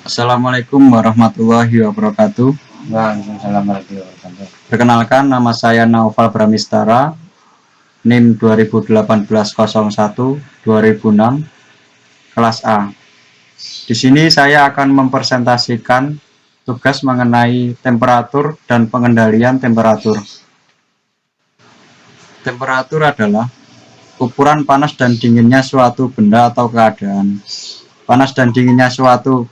Assalamualaikum warahmatullahi wabarakatuh. Waalaikumsalam warahmatullahi wabarakatuh. Perkenalkan, nama saya Naufal Bramistara, NIM 2018-01-2006, kelas A. Di sini saya akan mempresentasikan tugas mengenai temperatur dan pengendalian temperatur. Temperatur adalah ukuran panas dan dinginnya suatu benda atau keadaan. Panas dan dinginnya suatu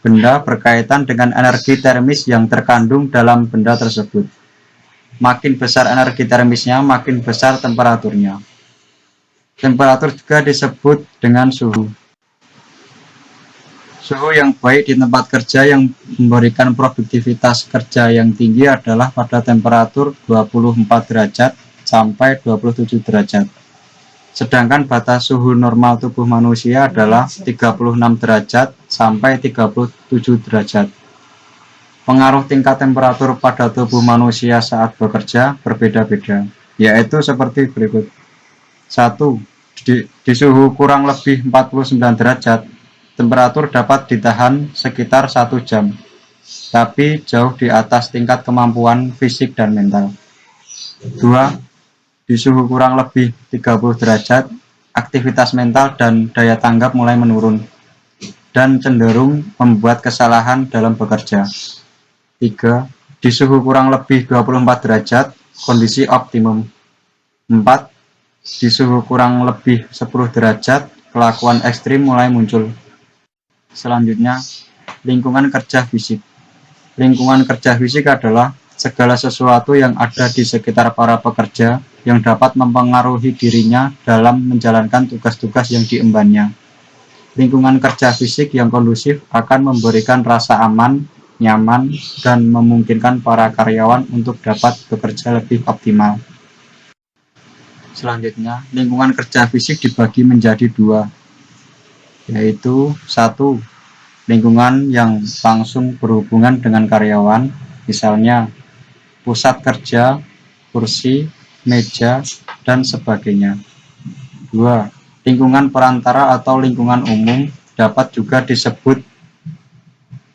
benda berkaitan dengan energi termis yang terkandung dalam benda tersebut. Makin besar energi termisnya, makin besar temperaturnya. Temperatur juga disebut dengan suhu. Suhu yang baik di tempat kerja yang memberikan produktivitas kerja yang tinggi adalah pada temperatur 24 derajat sampai 27 derajat. Sedangkan batas suhu normal tubuh manusia adalah 36 derajat sampai 37 derajat. Pengaruh tingkat temperatur pada tubuh manusia saat bekerja berbeda-beda, yaitu seperti berikut. 1. Di suhu kurang lebih 49 derajat, temperatur dapat ditahan sekitar 1 jam, tapi jauh di atas tingkat kemampuan fisik dan mental. 2. Di suhu kurang lebih 30 derajat, aktivitas mental dan daya tanggap mulai menurun dan cenderung membuat kesalahan dalam bekerja. 3. Di suhu kurang lebih 24 derajat, kondisi optimum. 4. Di suhu kurang lebih 10 derajat, kelakuan ekstrim mulai muncul. Selanjutnya, lingkungan kerja fisik. Lingkungan kerja fisik adalah segala sesuatu yang ada di sekitar para pekerja yang dapat mempengaruhi dirinya dalam menjalankan tugas-tugas yang diembannya. Lingkungan kerja fisik yang kondusif akan memberikan rasa aman, nyaman, dan memungkinkan para karyawan untuk dapat bekerja lebih optimal. Selanjutnya, lingkungan kerja fisik dibagi menjadi 2, yaitu 1. Lingkungan yang langsung berhubungan dengan karyawan, misalnya pusat kerja, kursi, meja, dan sebagainya. 2. Lingkungan perantara atau lingkungan umum dapat juga disebut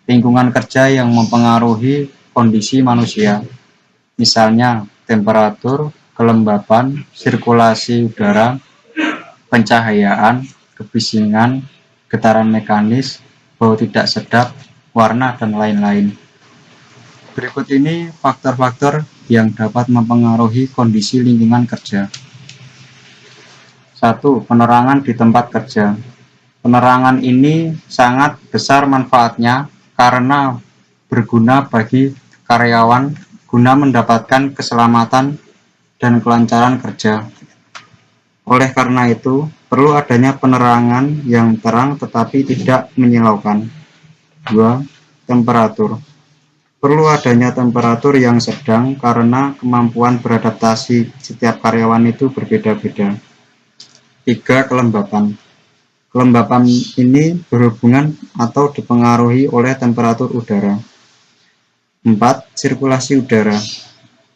lingkungan kerja yang mempengaruhi kondisi manusia, misalnya temperatur, kelembapan, sirkulasi udara, pencahayaan, kebisingan, getaran mekanis, bau tidak sedap, warna, dan lain-lain. Berikut ini faktor-faktor yang dapat mempengaruhi kondisi lingkungan kerja. 1. Penerangan di tempat kerja. Penerangan ini sangat besar manfaatnya karena berguna bagi karyawan guna mendapatkan keselamatan dan kelancaran kerja. Oleh karena itu, perlu adanya penerangan yang terang tetapi tidak menyilaukan. 2. Temperatur. Perlu adanya temperatur yang sedang karena kemampuan beradaptasi setiap karyawan itu berbeda-beda. 3. Kelembapan. Kelembapan ini berhubungan atau dipengaruhi oleh temperatur udara. 4. Sirkulasi udara.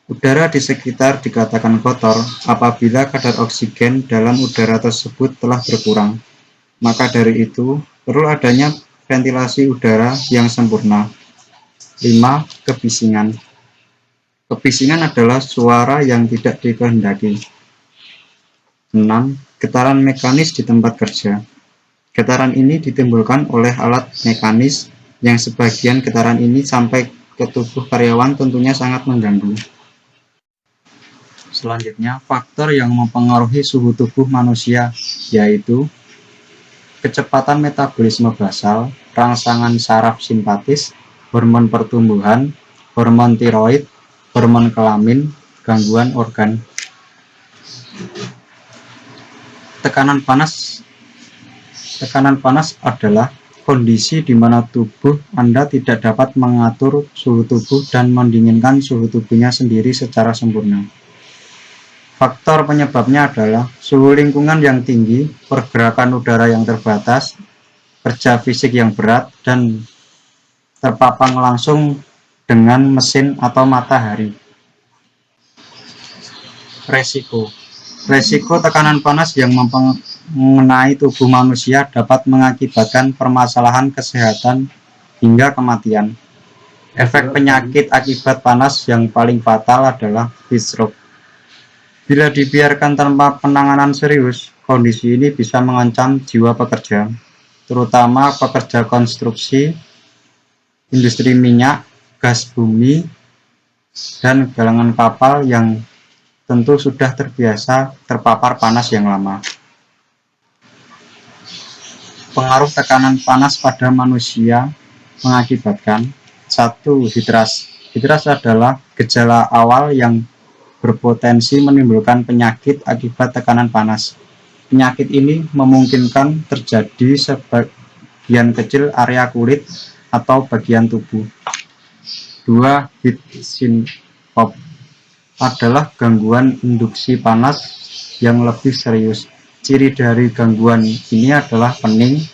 Udara di sekitar dikatakan kotor apabila kadar oksigen dalam udara tersebut telah berkurang. Maka dari itu, perlu adanya ventilasi udara yang sempurna. 5. Kebisingan. Kebisingan adalah suara yang tidak dikehendaki. 6. Getaran mekanis di tempat kerja. Getaran ini ditimbulkan oleh alat mekanis yang sebagian getaran ini sampai ke tubuh karyawan tentunya sangat mengganggu. Selanjutnya, faktor yang mempengaruhi suhu tubuh manusia yaitu kecepatan metabolisme basal, rangsangan saraf simpatis, hormon pertumbuhan, hormon tiroid, hormon kelamin, gangguan organ. Tekanan panas adalah kondisi di mana tubuh Anda tidak dapat mengatur suhu tubuh dan mendinginkan suhu tubuhnya sendiri secara sempurna. Faktor penyebabnya adalah suhu lingkungan yang tinggi, pergerakan udara yang terbatas, kerja fisik yang berat, dan terpapang langsung dengan mesin atau matahari. Resiko tekanan panas yang mengenai tubuh manusia dapat mengakibatkan permasalahan kesehatan hingga kematian. Efek penyakit akibat panas yang paling fatal adalah heat stroke. Bila dibiarkan tanpa penanganan serius, kondisi ini bisa mengancam jiwa pekerja, terutama pekerja konstruksi, industri minyak, gas bumi, dan galangan kapal yang tentu sudah terbiasa terpapar panas yang lama. Pengaruh tekanan panas pada manusia mengakibatkan 1. Hidrasi. Hidrasi adalah gejala awal yang berpotensi menimbulkan penyakit akibat tekanan panas. Penyakit ini memungkinkan terjadi sebagian kecil area kulit atau bagian tubuh. 2. Heat syncope adalah gangguan induksi panas yang lebih serius. Ciri dari gangguan ini adalah pening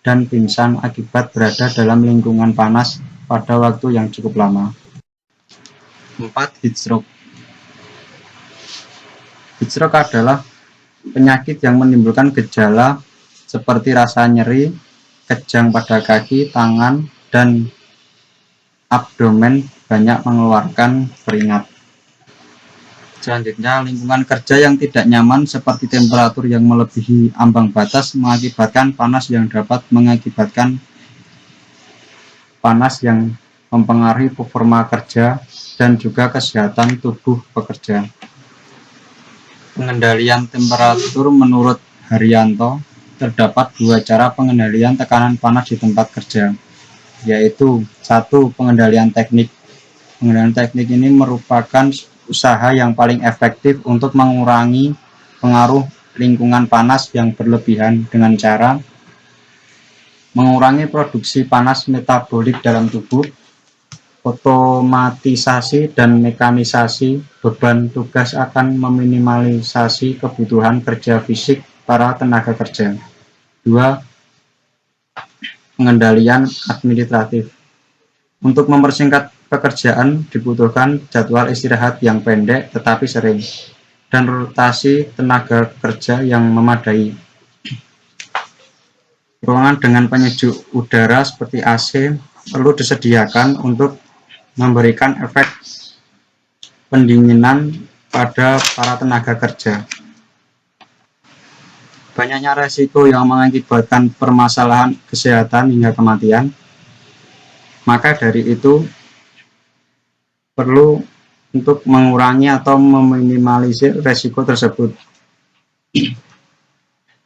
dan pingsan akibat berada dalam lingkungan panas pada waktu yang cukup lama. 4. Heat stroke. Heat stroke adalah penyakit yang menimbulkan gejala seperti rasa nyeri, kejang pada kaki, tangan, dan abdomen, banyak mengeluarkan keringat. Selanjutnya, lingkungan kerja yang tidak nyaman seperti temperatur yang melebihi ambang batas mengakibatkan panas yang dapat mengakibatkan panas yang mempengaruhi performa kerja dan juga kesehatan tubuh pekerja. Pengendalian temperatur menurut Haryanto, terdapat 2 cara pengendalian tekanan panas di tempat kerja, yaitu 1. Pengendalian teknik. Pengendalian teknik ini merupakan usaha yang paling efektif untuk mengurangi pengaruh lingkungan panas yang berlebihan dengan cara mengurangi produksi panas metabolik dalam tubuh, otomatisasi dan mekanisasi beban tugas akan meminimalisasi kebutuhan kerja fisik para tenaga kerja. 2. Pengendalian administratif. Untuk mempersingkat pekerjaan dibutuhkan jadwal istirahat yang pendek tetapi sering, dan rotasi tenaga kerja yang memadai. Ruangan dengan penyejuk udara seperti AC perlu disediakan untuk memberikan efek pendinginan pada para tenaga kerja. Banyaknya resiko yang mengakibatkan permasalahan kesehatan hingga kematian, maka dari itu perlu untuk mengurangi atau meminimalisir resiko tersebut.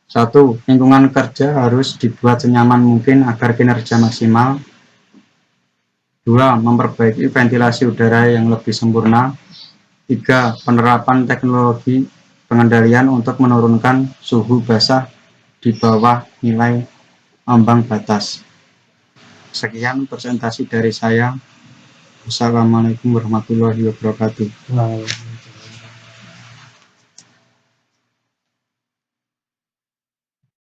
1. Lingkungan kerja harus dibuat senyaman mungkin agar kinerja maksimal. 2. Memperbaiki ventilasi udara yang lebih sempurna. 3. Penerapan teknologi pengendalian untuk menurunkan suhu basah di bawah nilai ambang batas. Sekian presentasi dari saya. Wassalamualaikum warahmatullahi wabarakatuh.